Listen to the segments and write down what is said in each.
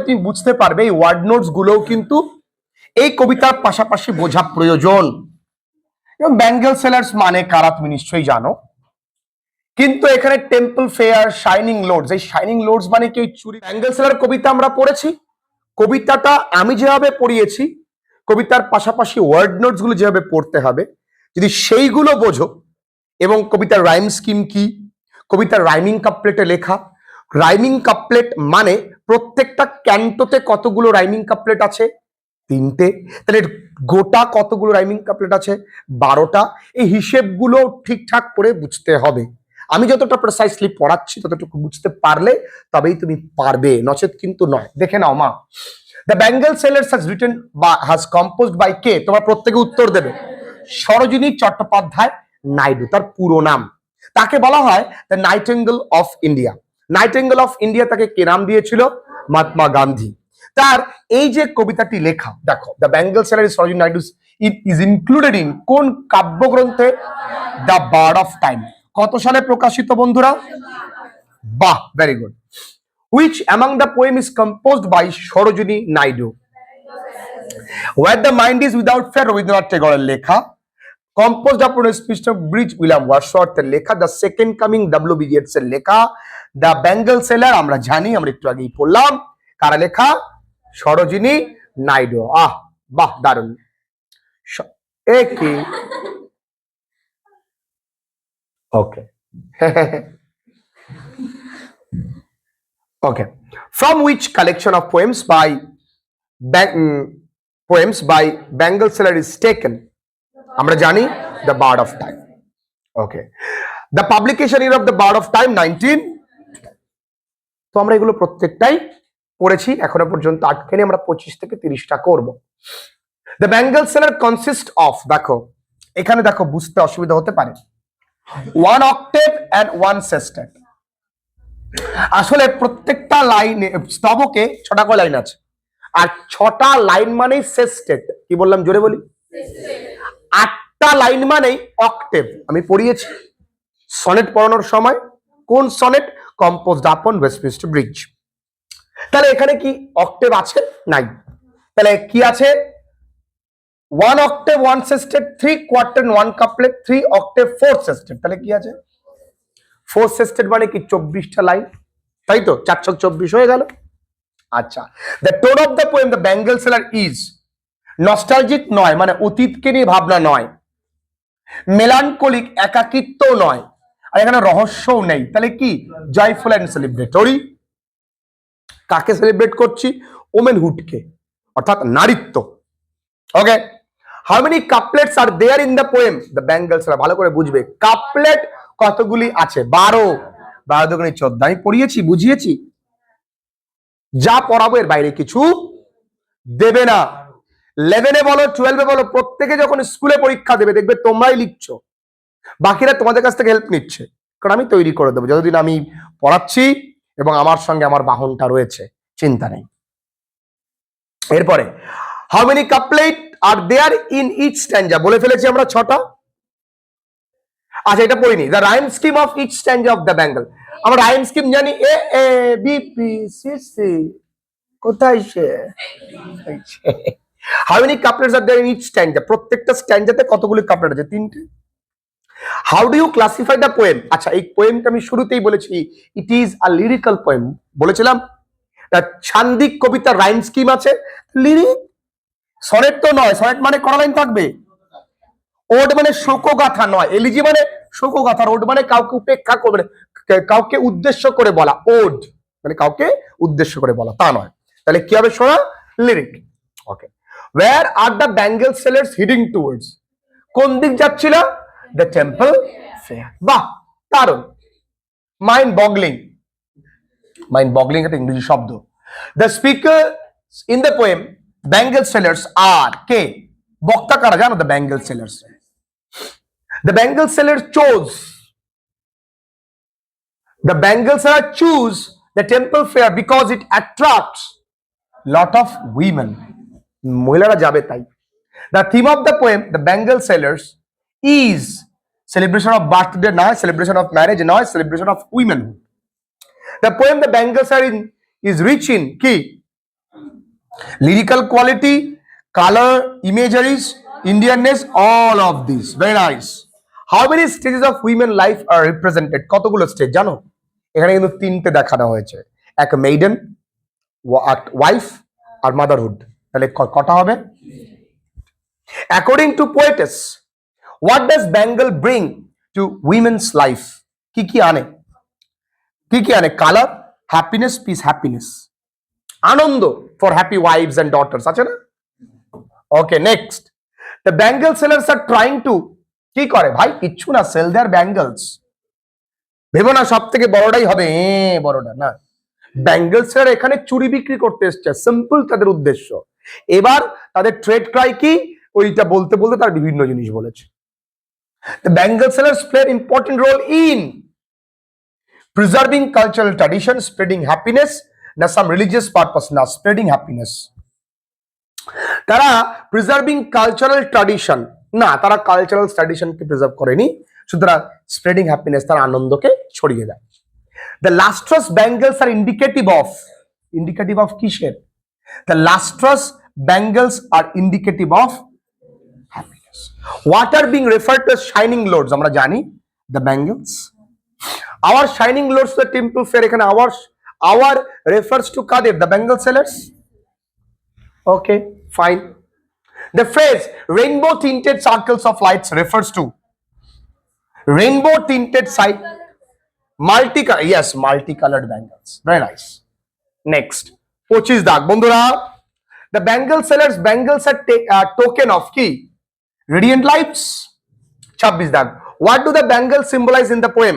তুমি বুঝতে পারবে এই ওয়ার্ড নোটস গুলোও কিন্তু এই কবিতার পাশাপাশি বোঝা প্রয়োজন। এবং ব্যাঙ্গেল সেলার্স মানে কারা তুমি নিশ্চয়ই জানো, কিন্তু এখানে টেম্পল ফেয়ার, শাইনিং লোডস, এই শাইনিং লোডস মানে কি চুরি। ব্যাঙ্গেল সেলার কবিতা আমরা পড়েছি, কবিতাটা আমি যেভাবে পড়িয়েছি, কবিতার পাশাপাশি ওয়ার্ড নোটস গুলো যেভাবে পড়তে হবে, যদি সেইগুলো বোঝো, এবং কবিতার রাইম স্কিম কি, কবিতার রাইমিং কাপলেটে লেখা, রাইমিং কাপলেট মানে প্রত্যেকটা ক্যান্টোতে কতগুলো রাইমিং কাপলেট আছে, 3টে, তাহলে গোটা কতগুলো রাইমিং কাপলেট আছে, 12টা। এই হিসেবগুলো ঠিকঠাক করে বুঝতে হবে। আমি যতটা প্রিসাইসলি পড়াচ্ছি ততটুকু বুঝতে পারলে তবেই তুমি পারবে, নচেত কিন্তু নয়। দেখে নাও মা, The bangle Sellers has written বা হ্যাজ কম্পোজড বাই কে, তোমরা প্রত্যেকে উত্তর দেবে। সরোজিনী চট্টোপাধ্যায় নাইডু তার পুরো নাম। তাকে বলা হয় the nightingale of India. Nightingale of India তাকে কে নাম দিয়েছিল? মহাত্মা গান্ধী। তার এই যে কবিতাটি লেখা, দেখো the bangle seller Sarojini Naidu it is included in কোন কাব্যগ্রন্থে? The bird of time. কত সালে প্রকাশিত বন্ধুরা? বাহ, very good. Which among the poem is composed by Sarojini Naidu? Where the mind is without fear, Rabindranath ঠাকুরের লেখা। Composed upon a speech of Bridge, William ওয়ার্ডসওয়ার্থের লেখা। The second coming, W B. Yeats এর লেখা। দ্য ব্যাঙ্গেল সেলার আমরা জানি, আমরা একটু আগেই পড়লাম, কারা লেখা? সরোজিনী নাইডু। আহ, বাহ, দারুণ। কি ওকে Okay. From which collection of poems by Bengal Seller is taken? আমরা জানি The Bard of Time. Okay. The publication year of The Bard of Time 19. তো আমরা এগুলো প্রত্যেকটাই পড়েছি এখনো পর্যন্ত, আটকে নিয়ে আমরা 25 থেকে 30টা করব। The Bengal Seller consist of, দেখো এখানে দেখো বুঝতে অসুবিধা হতে পারে, 1 octave and 1 sestet। আসলে প্রত্যেকটা লাইনে স্তবকে 6টা করে লাইন আছে, আর 6টা লাইন মানেই সেস্টেট। কি বললাম, জোরে বলি? 8টা লাইন মানেই অক্টেভ। আমি পড়িয়েছি সনেট পড়ানোর সময়। কোন সনেট? কম্পোজড আপন ওয়েস্টমিনস্টার ব্রিজ। তাহলে এখানে কি অক্টেভ আছে? নাই। তাহলে কি আছে? 1 octave 1 sestet, 3 quatrain 1 couplet, 3 octave 4 sestet। তাহলে কি আছে? 4 sestet মানে কি 24টা লাইন, তাই তো? 424 হয়ে গেল। আচ্ছা, the tone of the poem the bangle seller is nostalgic নয়, মানে অতীতকে নিয়ে ভাবনা নয়, মেলানকোলিক একাকিত্ব নয়, আর এখানে রহস্যও নেই। তাহলে কি? Joyful and celebratory. কাকে সেলিব্রেট করছি? ওমেনহুডকে, অর্থাৎ নারীত্ব। Okay, how many couplets are there in the poem the bangle seller? ভালো করে বুঝবে, কাপলেট কতগুলি আছে? 12। 12 দুগুণে 14। আমি পড়িয়েছি, বুঝিয়েছি, যা পড়াবো এর বাইরে কিছু দেবে না। 11-এ বলো, 12-এ বলো, প্রত্যেকে যখন স্কুলে পরীক্ষা দেবে দেখবে তোমরাই লিখছো, বাকিরা তোমাদের কাছ থেকে হেল্প নিচ্ছে, কারণ আমি তৈরি করে দেবো যতদিন আমি পড়াচ্ছি এবং আমার সঙ্গে আমার বাহনটা রয়েছে, চিন্তা নেই। এরপরে how many couplet are there in each stanza? বলে ফেলেছি আমরা 6টা। আচ্ছা, এটা পড়িনি। The rhyme scheme of each stanza of the bangle. আমরা রাইম স্কিম জানি, A A B P C C. কোথায় সে? How many couplets are there in each stanza? প্রত্যেকটা স্ট্যাঞ্জাতে কতগুলি কাপলেট আছে? 3টে। How do you classify the poem? আচ্ছা, এই পোয়েমটা আমি শুরুতেই বলেছি it is a lyrical poem, বলেছিলাম। ছান্দিক কবিতার রাইম স্কিম আছে, লিরিক। সনেট তো নয়, সনেট মানে কটা লাইন থাকবে? ওড মানে শোকগাথা নয়, এলিজি মানে শোকগাথা, ওড মানে কাউকে উপেক্ষা করবে, কাউকে উদ্দেশ্য করে বলা। ওড মানে কাউকে উদ্দেশ্য করে বলা, তা নয়। তাহলে কি হবে শোনা? Lyric. Okay, where are the bangle sellers heading towards? কোন দিক যাচ্ছিল? The temple fair. বাহ, দারুণ। মাইন্ড বগলিং, মাইন্ড বগলিং একটা ইংরেজি শব্দ। The speaker in the poem bangle sellers are কে? বক্তা কারা জানো? The bangle sellers. The Bengal seller chose, the Bengal seller choose the temple fair because it attracts lot of women. মহিলারা যাবে তাই। The theme of the poem the Bengal sellers is celebration of birthday নয়, celebration of marriage নয়, celebration of women. The poem the Bengal seller is rich in কি? Lyrical quality, colour, imageries, Indianness, all of this very nice. How many stages of women life are represented? কতগুলো stage জানো? এখানে কিন্তু তিনটে দেখানো হয়েছে, এক মেইডেন, ওয়াইফ আর motherhood. তাহলে কটা হবে? According to poetess, what does bangle bring to women's life? কি কি আনে? কি কি আনে? কালার, হ্যাপিনেস, পিস, হ্যাপিনেস, আনন্দ for happy wives and daughters, আছে না? Okay, next, the bangle sellers are trying to, কি করে ভাই? কিচ্ছু না, সেল দেয়ার ব্যাঙ্গলস। ভেবো না সব থেকে বড়টাই হবে, বড়টা না। ব্যাঙ্গল সেলার এখানে চুরি বিক্রি করতে এসছে, সিম্পল তাদের উদ্দেশ্য। এবার তাদের ট্রেড ক্রাই কি, ওইটা বলতে বলতে তার বিভিন্ন জিনিস বলেছে। The bangle sellers play an important role in preserving cultural tradition, spreading happiness, না some religious purpose, না spreading happiness। তারা প্রিজার্ভিং কালচারাল ট্র্যাডিশন, না তারা কালচারাল ট্র্যাডিশনকে প্রিজার্ভ করেনি, সুতরাং স্প্রেডিং হ্যাপিনেস, তারা আনন্দকে ছড়িয়ে দেয়। The lustrous bangles are indicative of কিসের? The lustrous bangles are indicative of happiness. What are being referred to shining loads? আমরা জানি the bangles. Our shining loads the temple fair, এখানে আওয়ার রেফার্স টু কাদের? The bangle sellers. Okay, fine. The phrase rainbow tinted circles of lights refers to rainbow tinted multicolored bangles. Very nice. Next, 25 দাগ বন্ধুরা, the bangle sellers bangles are token of কি? Radiant lights. 26 দাগ, what do the bangles symbolize in the poem?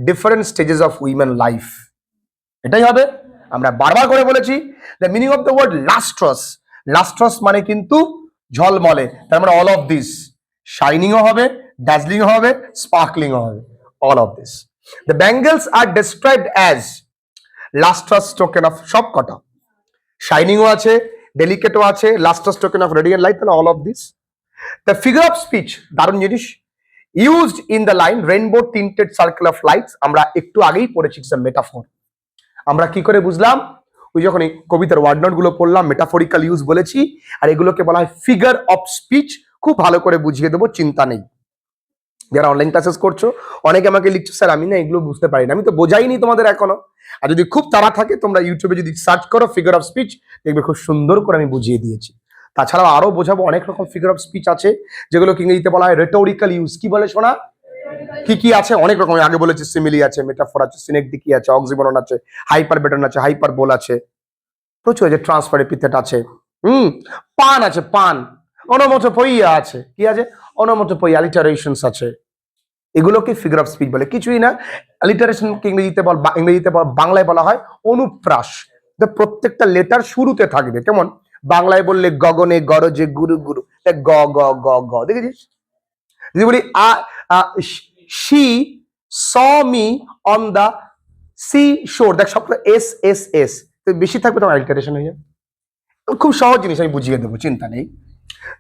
Different stages of women life. এটাই হবে। আমরা বারবার করে বলেছি the meaning of the word lustrous. Lustrous মানে কিন্তু ঝলমলে, তার মানে অল অফ দিস, শাইনিংও হবে, ড্যাজলিংও হবে, স্পার্কলিংও হবে, all of this. The bangles are described as lustrous token of, সব কটা, শাইনিংও আছে, ডেলিকেটও আছে, lustrous token of radiant light, তাহলে all of this. The figure of speech, দারুণ জিনিস, used in the line rainbow tinted circle of lights, আমরা একটু আগেই পড়েছি মেটাফোর। আমরা কি করে বুঝলাম? ওই যখন এই কবিতার ওয়ার্ড নোট গুলো পড়লাম, মেটাফরিক্যাল ইউজ বলেছি, আর এগুলোকে বলা হয় ফিগার অফ স্পিচ। খুব ভালো করে বুঝিয়ে দেবো, চিন্তা নেই। যারা অনলাইন ক্লাসেস করছো, অনেকে আমাকে লিখছো স্যার আমি না এগুলো বুঝতে পারি না, আমি তো বোঝাইনি তোমাদের এখনো। আর যদি খুব তাড়া থাকে, তোমরা ইউটিউবে যদি সার্চ করো ফিগার অফ স্পিচ, দেখবে খুব সুন্দর করে আমি বুঝিয়ে দিয়েছি। তাছাড়াও আরো বোঝাবো, অনেক রকম ফিগার অফ স্পিচ আছে, যেগুলোকে ইংরেজিতে বলা হয় রেটোরিক্যাল ইউজ। কি বলে শোনা? কি কি আছে? অনেক রকম, আগে বলেছি সিমিলি আছে, মেটাফোর আছে, সিনেকডিকি আছে, অক্সিমরন আছে, হাইপারবেটন আছে, হাইপারবোল আছে, প্রচুর আছে, ট্রান্সফার এপিথেট আছে, পান আছে, পান, অনোমটোপইয়া আছে, কি আছে? অনোমটোপইয়া, অ্যালিটারেশনস আছে। এগুলোকে ফিগার অফ স্পিচ বলে, কিছুই না। অ্যালিটারেশন ইংরেজিতে বাংলায় বলা হয় অনুপ্রাস। প্রত্যেকটা লেটার শুরুতে থাকবে, কেমন? বাংলায় বললে গগনে গরজে গুরু গুরু, গ গ গ গ, দেখেছিস? যদি বলি she saw me on the sea shore, দেখ সবটা এস এস এস, তো বেশি থাকবে তোমার অ্যালিটারেশন হয়ে যাবে। খুব সহজ জিনিস, আমি বুঝিয়ে দেবো, চিন্তা নেই।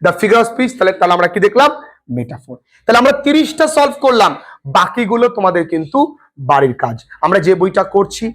দ্য ফিগার অফ স্পিচ, তাহলে আমরা কি দেখলাম? মেটাফোর। তাহলে আমরা 30টা সলভ করলাম, বাকিগুলো তোমাদের কিন্তু বাড়ির কাজ। আমরা যে বইটা করছি